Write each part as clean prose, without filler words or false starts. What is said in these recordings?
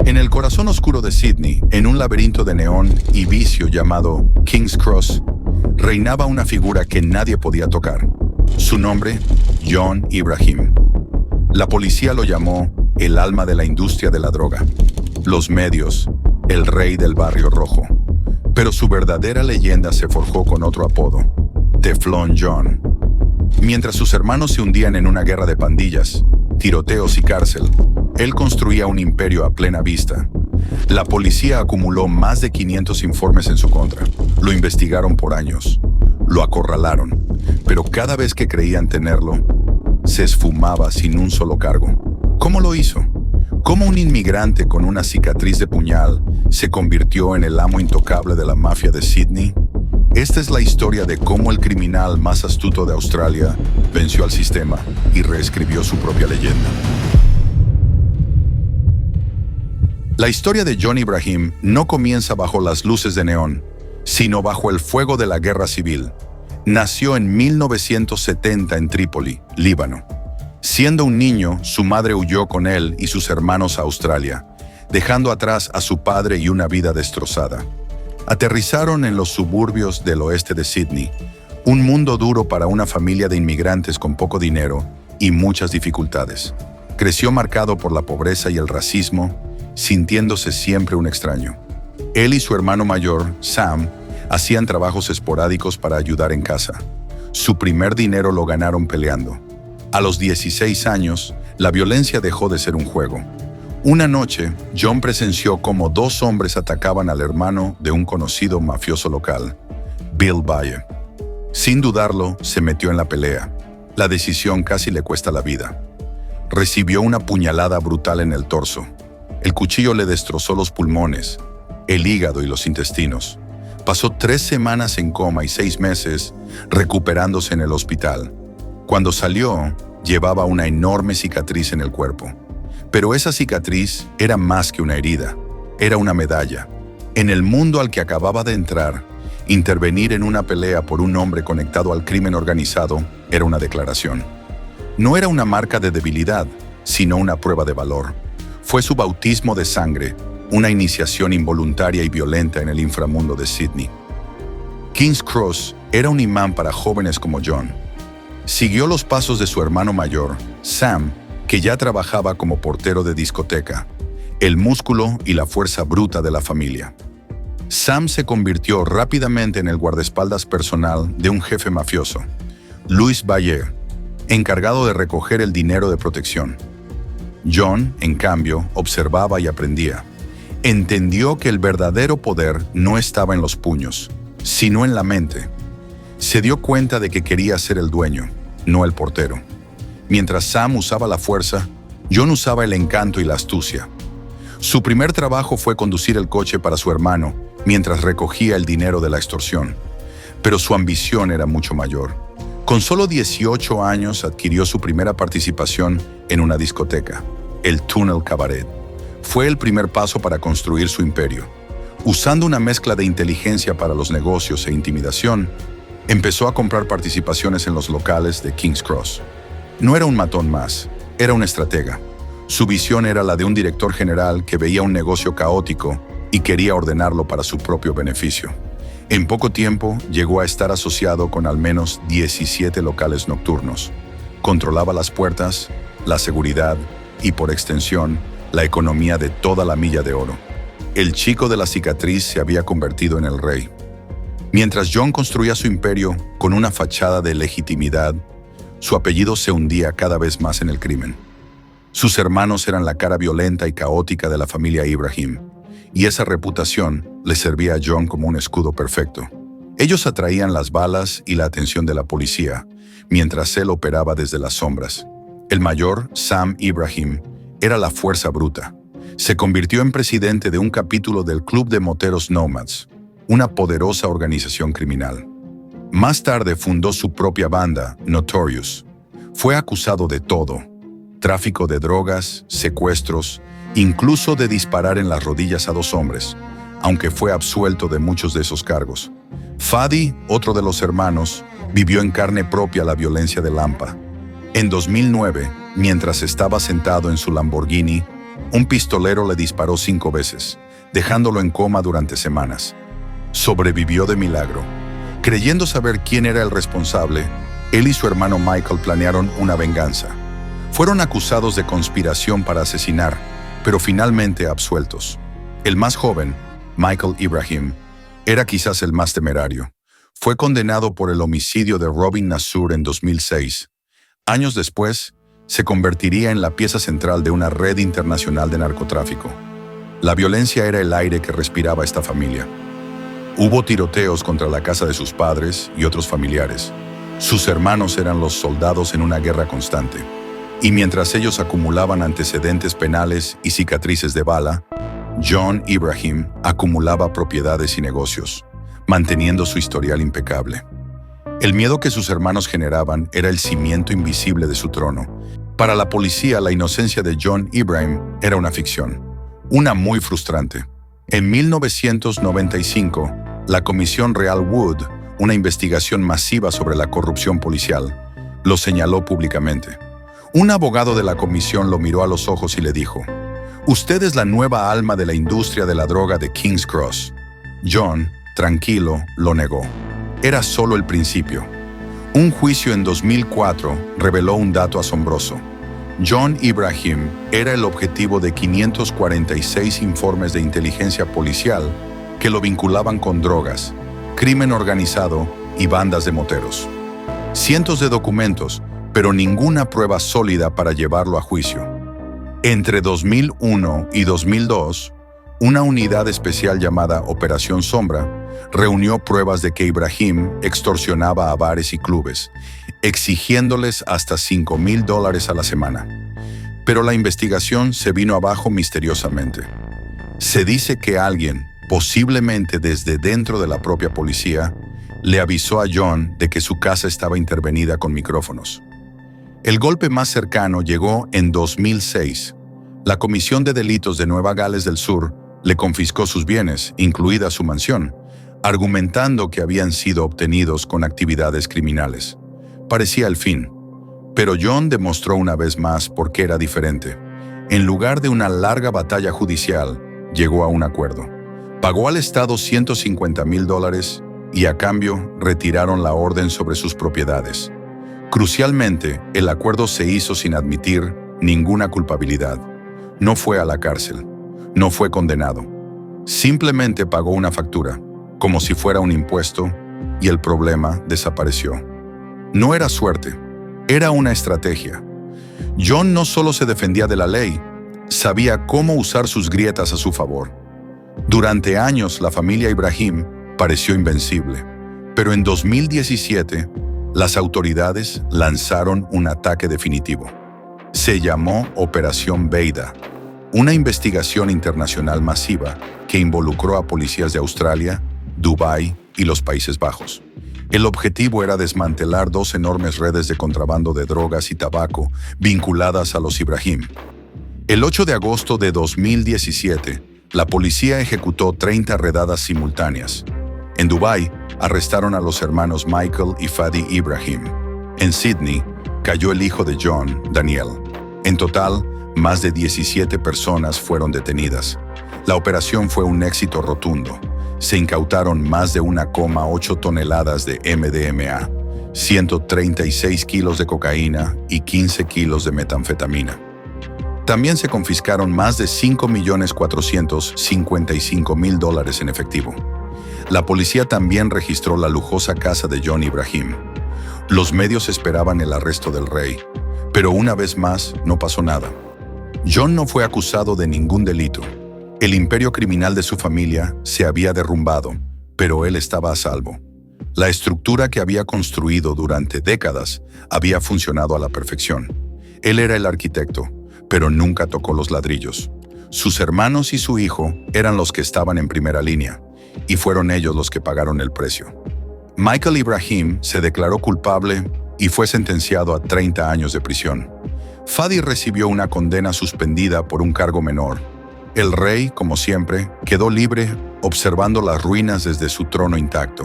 En el corazón oscuro de Sydney, en un laberinto de neón y vicio llamado King's Cross, reinaba una figura que nadie podía tocar. Su nombre, John Ibrahim. La policía lo llamó el alma de la industria de la droga. Los medios, el rey del barrio rojo. Pero su verdadera leyenda se forjó con otro apodo, Teflon John. Mientras sus hermanos se hundían en una guerra de pandillas, tiroteos y cárcel, él construía un imperio a plena vista. La policía acumuló más de 500 informes en su contra. Lo investigaron por años. Lo acorralaron. Pero cada vez que creían tenerlo, se esfumaba sin un solo cargo. ¿Cómo lo hizo? ¿Cómo un inmigrante con una cicatriz de puñal se convirtió en el amo intocable de la mafia de Sydney? Esta es la historia de cómo el criminal más astuto de Australia venció al sistema y reescribió su propia leyenda. La historia de John Ibrahim no comienza bajo las luces de neón, sino bajo el fuego de la guerra civil. Nació en 1970 en Trípoli, Líbano. Siendo un niño, su madre huyó con él y sus hermanos a Australia, dejando atrás a su padre y una vida destrozada. Aterrizaron en los suburbios del oeste de Sydney, un mundo duro para una familia de inmigrantes con poco dinero y muchas dificultades. Creció marcado por la pobreza y el racismo, sintiéndose siempre un extraño. Él y su hermano mayor, Sam, hacían trabajos esporádicos para ayudar en casa. Su primer dinero lo ganaron peleando. A los 16 años, la violencia dejó de ser un juego. Una noche, John presenció cómo dos hombres atacaban al hermano de un conocido mafioso local, Bill Bayer. Sin dudarlo, se metió en la pelea. La decisión casi le cuesta la vida. Recibió una puñalada brutal en el torso. El cuchillo le destrozó los pulmones, el hígado y los intestinos. Pasó 3 semanas en coma y 6 meses recuperándose en el hospital. Cuando salió, llevaba una enorme cicatriz en el cuerpo. Pero esa cicatriz era más que una herida, era una medalla. En el mundo al que acababa de entrar, intervenir en una pelea por un hombre conectado al crimen organizado era una declaración. No era una marca de debilidad, sino una prueba de valor. Fue su bautismo de sangre, una iniciación involuntaria y violenta en el inframundo de Sydney. King's Cross era un imán para jóvenes como John. Siguió los pasos de su hermano mayor, Sam, que ya trabajaba como portero de discoteca, el músculo y la fuerza bruta de la familia. Sam se convirtió rápidamente en el guardaespaldas personal de un jefe mafioso, Louis Bayer, encargado de recoger el dinero de protección. John, en cambio, observaba y aprendía. Entendió que el verdadero poder no estaba en los puños, sino en la mente. Se dio cuenta de que quería ser el dueño, no el portero. Mientras Sam usaba la fuerza, John usaba el encanto y la astucia. Su primer trabajo fue conducir el coche para su hermano, mientras recogía el dinero de la extorsión. Pero su ambición era mucho mayor. Con solo 18 años adquirió su primera participación en una discoteca, el Tunnel Cabaret. Fue el primer paso para construir su imperio. Usando una mezcla de inteligencia para los negocios e intimidación, empezó a comprar participaciones en los locales de King's Cross. No era un matón más, era un estratega. Su visión era la de un director general que veía un negocio caótico y quería ordenarlo para su propio beneficio. En poco tiempo llegó a estar asociado con al menos 17 locales nocturnos. Controlaba las puertas, la seguridad y, por extensión, la economía de toda la Milla de Oro. El chico de la cicatriz se había convertido en el rey. Mientras John construía su imperio con una fachada de legitimidad, su apellido se hundía cada vez más en el crimen. Sus hermanos eran la cara violenta y caótica de la familia Ibrahim, y esa reputación le servía a John como un escudo perfecto. Ellos atraían las balas y la atención de la policía, mientras él operaba desde las sombras. El mayor, Sam Ibrahim, era la fuerza bruta. Se convirtió en presidente de un capítulo del Club de Moteros Nomads, una poderosa organización criminal. Más tarde fundó su propia banda, Notorious. Fue acusado de todo: tráfico de drogas, secuestros, incluso de disparar en las rodillas a 2 hombres, aunque fue absuelto de muchos de esos cargos. Fadi, otro de los hermanos, vivió en carne propia la violencia de Lampa. En 2009, mientras estaba sentado en su Lamborghini, Un pistolero le disparó 5 veces, dejándolo en coma durante semanas. Sobrevivió de milagro. Creyendo saber quién era el responsable, él y su hermano Michael planearon una venganza. Fueron acusados de conspiración para asesinar, pero finalmente absueltos. El más joven, Michael Ibrahim, era quizás el más temerario. Fue condenado por el homicidio de Robin Nasur en 2006. Años después, se convertiría en la pieza central de una red internacional de narcotráfico. La violencia era el aire que respiraba esta familia. Hubo tiroteos contra la casa de sus padres y otros familiares. Sus hermanos eran los soldados en una guerra constante. Y mientras ellos acumulaban antecedentes penales y cicatrices de bala, John Ibrahim acumulaba propiedades y negocios, manteniendo su historial impecable. El miedo que sus hermanos generaban era el cimiento invisible de su trono. Para la policía, la inocencia de John Ibrahim era una ficción, una muy frustrante. En 1995, la Comisión Real Wood, una investigación masiva sobre la corrupción policial, lo señaló públicamente. Un abogado de la comisión lo miró a los ojos y le dijo: «Usted es la nueva alma de la industria de la droga de King's Cross». John, tranquilo, lo negó. Era solo el principio. Un juicio en 2004 reveló un dato asombroso. John Ibrahim era el objetivo de 546 informes de inteligencia policial que lo vinculaban con drogas, crimen organizado y bandas de moteros. Cientos de documentos, pero ninguna prueba sólida para llevarlo a juicio. Entre 2001 y 2002, una unidad especial llamada Operación Sombra reunió pruebas de que Ibrahim extorsionaba a bares y clubes, exigiéndoles hasta $5,000 a la semana. Pero la investigación se vino abajo misteriosamente. Se dice que alguien, posiblemente desde dentro de la propia policía, le avisó a John de que su casa estaba intervenida con micrófonos. El golpe más cercano llegó en 2006. La Comisión de Delitos de Nueva Gales del Sur le confiscó sus bienes, incluida su mansión, argumentando que habían sido obtenidos con actividades criminales. Parecía el fin, pero John demostró una vez más por qué era diferente. En lugar de una larga batalla judicial, llegó a un acuerdo. Pagó al Estado $150,000 y a cambio retiraron la orden sobre sus propiedades. Crucialmente, el acuerdo se hizo sin admitir ninguna culpabilidad. No fue a la cárcel, no fue condenado. Simplemente pagó una factura, como si fuera un impuesto, y el problema desapareció. No era suerte, era una estrategia. John no solo se defendía de la ley, sabía cómo usar sus grietas a su favor. Durante años, la familia Ibrahim pareció invencible, pero en 2017, las autoridades lanzaron un ataque definitivo. Se llamó Operación Beida, una investigación internacional masiva que involucró a policías de Australia, Dubái y los Países Bajos. El objetivo era desmantelar 2 enormes redes de contrabando de drogas y tabaco vinculadas a los Ibrahim. El 8 de agosto de 2017, la policía ejecutó 30 redadas simultáneas. En Dubái, arrestaron a los hermanos Michael y Fadi Ibrahim. En Sydney, cayó el hijo de John, Daniel. En total, más de 17 personas fueron detenidas. La operación fue un éxito rotundo. Se incautaron más de 1,8 toneladas de MDMA, 136 kilos de cocaína y 15 kilos de metanfetamina. También se confiscaron más de $5,455,000 en efectivo. La policía también registró la lujosa casa de John Ibrahim. Los medios esperaban el arresto del rey, pero una vez más no pasó nada. John no fue acusado de ningún delito. El imperio criminal de su familia se había derrumbado, pero él estaba a salvo. La estructura que había construido durante décadas había funcionado a la perfección. Él era el arquitecto, pero nunca tocó los ladrillos. Sus hermanos y su hijo eran los que estaban en primera línea, y fueron ellos los que pagaron el precio. Michael Ibrahim se declaró culpable y fue sentenciado a 30 años de prisión. Fadi recibió una condena suspendida por un cargo menor. El rey, como siempre, quedó libre observando las ruinas desde su trono intacto,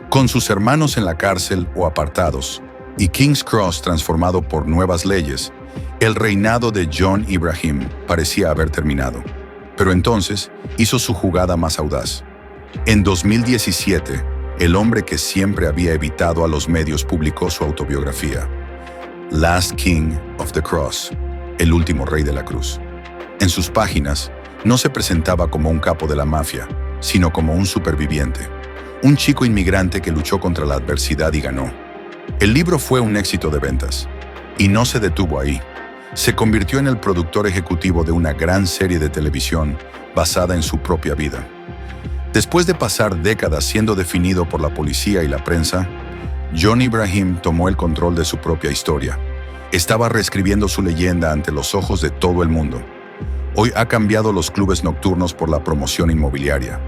con sus hermanos en la cárcel o apartados, y King's Cross transformado por nuevas leyes. El reinado de John Ibrahim parecía haber terminado, pero entonces hizo su jugada más audaz. En 2017, el hombre que siempre había evitado a los medios publicó su autobiografía, Last King of the Cross, el último rey de la cruz. En sus páginas, no se presentaba como un capo de la mafia, sino como un superviviente, un chico inmigrante que luchó contra la adversidad y ganó. El libro fue un éxito de ventas, y no se detuvo ahí. Se convirtió en el productor ejecutivo de una gran serie de televisión basada en su propia vida. Después de pasar décadas siendo definido por la policía y la prensa, John Ibrahim tomó el control de su propia historia. Estaba reescribiendo su leyenda ante los ojos de todo el mundo. Hoy ha cambiado los clubes nocturnos por la promoción inmobiliaria.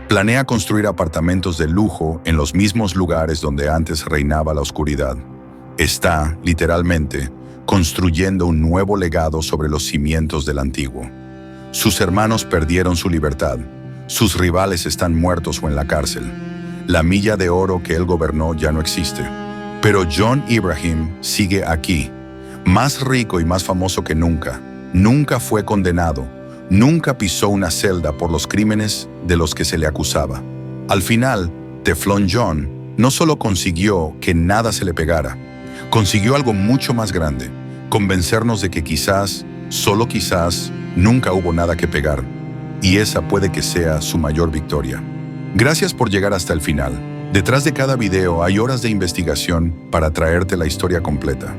Planea construir apartamentos de lujo en los mismos lugares donde antes reinaba la oscuridad. Está, literalmente, construyendo un nuevo legado sobre los cimientos del antiguo. Sus hermanos perdieron su libertad. Sus rivales están muertos o en la cárcel. La milla de oro que él gobernó ya no existe. Pero John Ibrahim sigue aquí, más rico y más famoso que nunca. Nunca fue condenado, nunca pisó una celda por los crímenes de los que se le acusaba. Al final, Teflon John no solo consiguió que nada se le pegara, consiguió algo mucho más grande, convencernos de que quizás, solo quizás, nunca hubo nada que pegar. Y esa puede que sea su mayor victoria. Gracias por llegar hasta el final. Detrás de cada video hay horas de investigación para traerte la historia completa.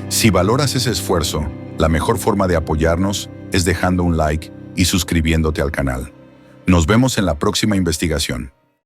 Si valoras ese esfuerzo, la mejor forma de apoyarnos es dejando un like y suscribiéndote al canal. Nos vemos en la próxima investigación.